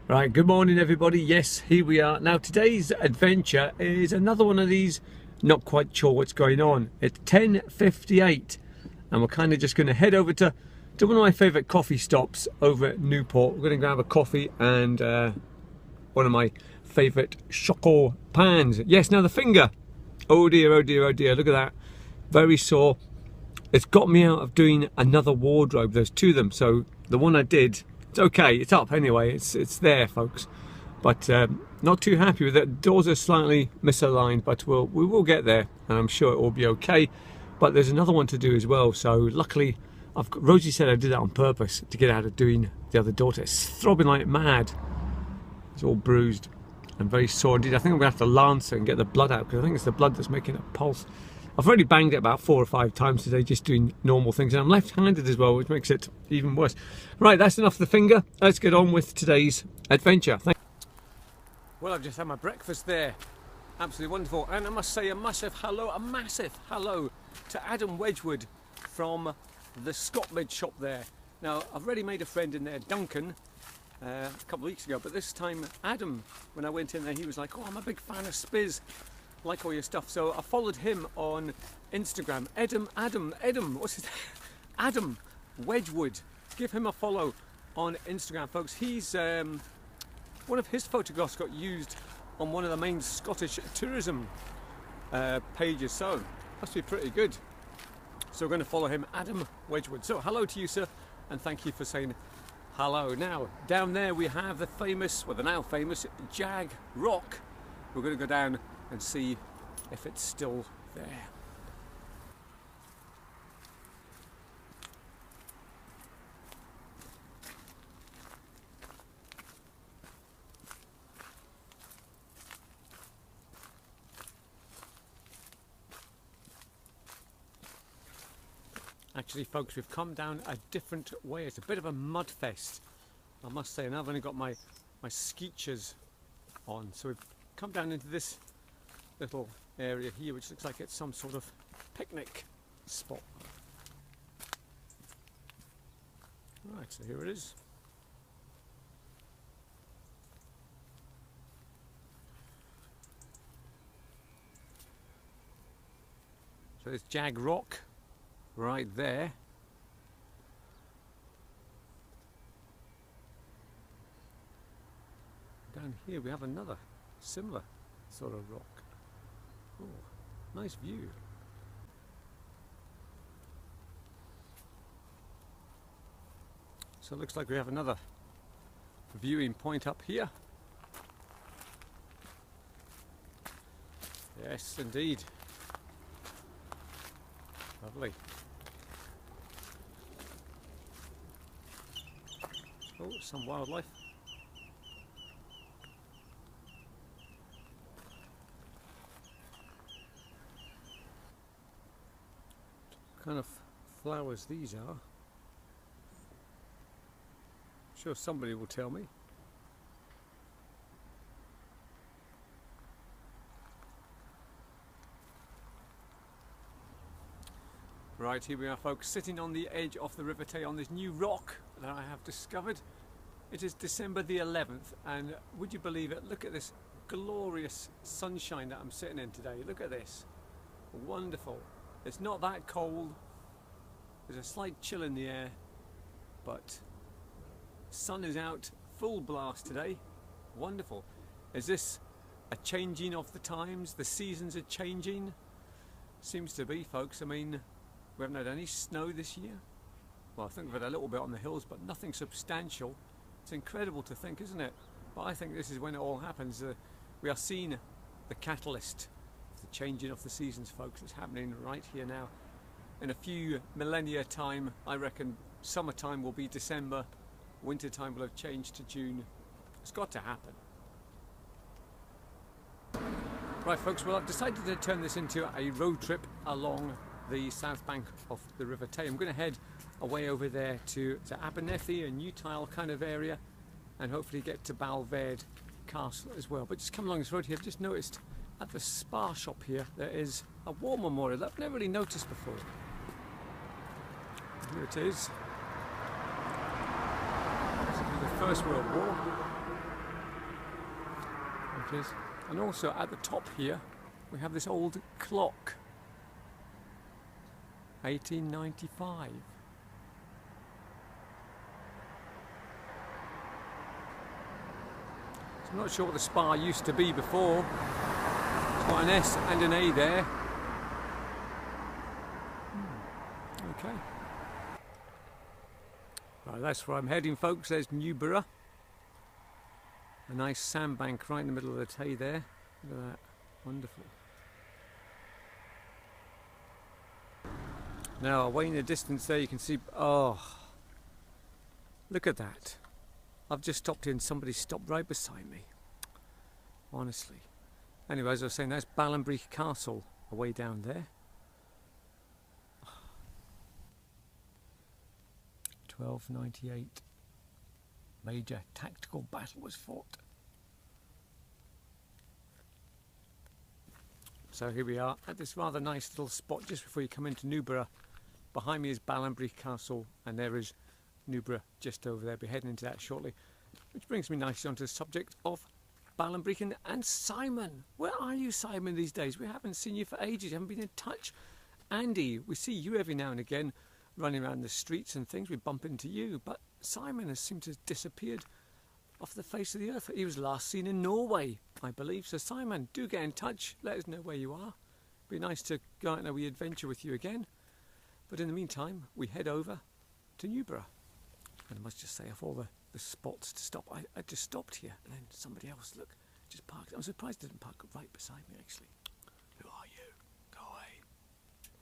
Right, good morning everybody. Yes, here we are. Now today's adventure is another one of these, not quite sure what's going on. It's 10:58 and we're kind of just going to head over to one of my favourite coffee stops over at Newport. We're going to grab a coffee and one of my favourite choco pans. Yes, now the finger. Oh dear, oh dear, oh dear, look at that. Very sore. It's got me out of doing another wardrobe. There's two of them, so the one I did, it's okay, it's up anyway, it's there folks, but not too happy with it. Doors are slightly misaligned, but we will get there and I'm sure it will be okay. But there's another one to do as well, so luckily Rosie said I did that on purpose to get out of doing the other door. It's throbbing like mad, it's all bruised and very sore indeed. I think I'm gonna have to lance it and get the blood out, because I think it's the blood that's making it pulse. I've already banged it about 4 or 5 times today just doing normal things, and I'm left-handed as well, which makes it even worse. Right, that's enough of the finger. Let's get on with today's adventure. Well, I've just had my breakfast there. Absolutely wonderful. And I must say a massive hello to Adam Wedgwood from the Scotland shop there. Now, I've already made a friend in there, Duncan, a couple of weeks ago, but this time Adam, when I went in there, he was like, oh, I'm a big fan of Spiz. Like all your stuff, so I followed him on Instagram. What's his Adam Wedgwood. Give him a follow on Instagram, folks. He's one of his photographs got used on one of the main Scottish tourism pages, so must be pretty good. So we're going to follow him, Adam Wedgwood. So hello to you, sir, and thank you for saying hello. Now down there we have the famous, well, the now famous Jag Rock. We're going to go down and see if it's still there. Actually, folks, we've come down a different way. It's a bit of a mud fest, I must say, and I've only got my skeechers on, so we've come down into this little area here, which looks like it's some sort of picnic spot. Right, so here it is. So there's Jag Rock right there. Down here we have another similar sort of rock. Oh, nice view. So it looks like we have another viewing point up here. Yes, indeed. Lovely. Oh, some wildlife. What kind of flowers these are? I'm sure somebody will tell me. Right, here we are folks, sitting on the edge of the River Tay on this new rock that I have discovered. It is December the 11th, and would you believe it, look at this glorious sunshine that I'm sitting in today. Look at this, wonderful. It's not that cold, there's a slight chill in the air, but sun is out, full blast today, wonderful. Is this a changing of the times? The seasons are changing? Seems to be, folks. I mean, we haven't had any snow this year. Well, I think we've had a little bit on the hills, but nothing substantial. It's incredible to think, isn't it? But I think this is when it all happens. We are seeing the catalyst of the changing of the seasons, folks. It's happening right here now. In a few millennia time, I reckon summertime will be December, winter time will have changed to June. It's got to happen. Right folks, well, I've decided to turn this into a road trip along the south bank of the River Tay. I'm going to head away over there to Abernethy, a Newtile kind of area, and hopefully get to Balverde Castle as well. But just come along this road here, I've just noticed at the spa shop here there is a war memorial that I've never really noticed before. Here it is. This is the First World War. it is. And also at the top here we have this old clock, 1895. So I'm not sure what the Spa used to be before. It's got an S and an A there. Okay. Right, that's where I'm heading, folks. There's Newborough. A nice sandbank right in the middle of the Tay there. Look at that. Wonderful. Now, away in the distance there you can see... Oh, look at that. I've just stopped in. Somebody stopped right beside me. Honestly. Anyway, as I was saying, that's Ballinbree Castle away down there. 1298. Major tactical battle was fought. So here we are at this rather nice little spot just before you come into Newborough. Behind me is Ballinbree Castle, and there is Newborough just over there. We'll be heading into that shortly. Which brings me nicely onto the subject of Ballinbree and Simon. Where are you, Simon, these days? We haven't seen you for ages. You haven't been in touch. Andy, we see you every now and again running around the streets and things. We bump into you, but Simon has seemed to have disappeared off the face of the earth. He was last seen in Norway, I believe. So Simon, do get in touch. Let us know where you are. Be nice to go out on a wee adventure with you again. But in the meantime, we head over to Newborough. And I must just say, of all the spots to stop, I just stopped here, and then somebody else, look, just parked. I'm surprised they didn't park right beside me, actually.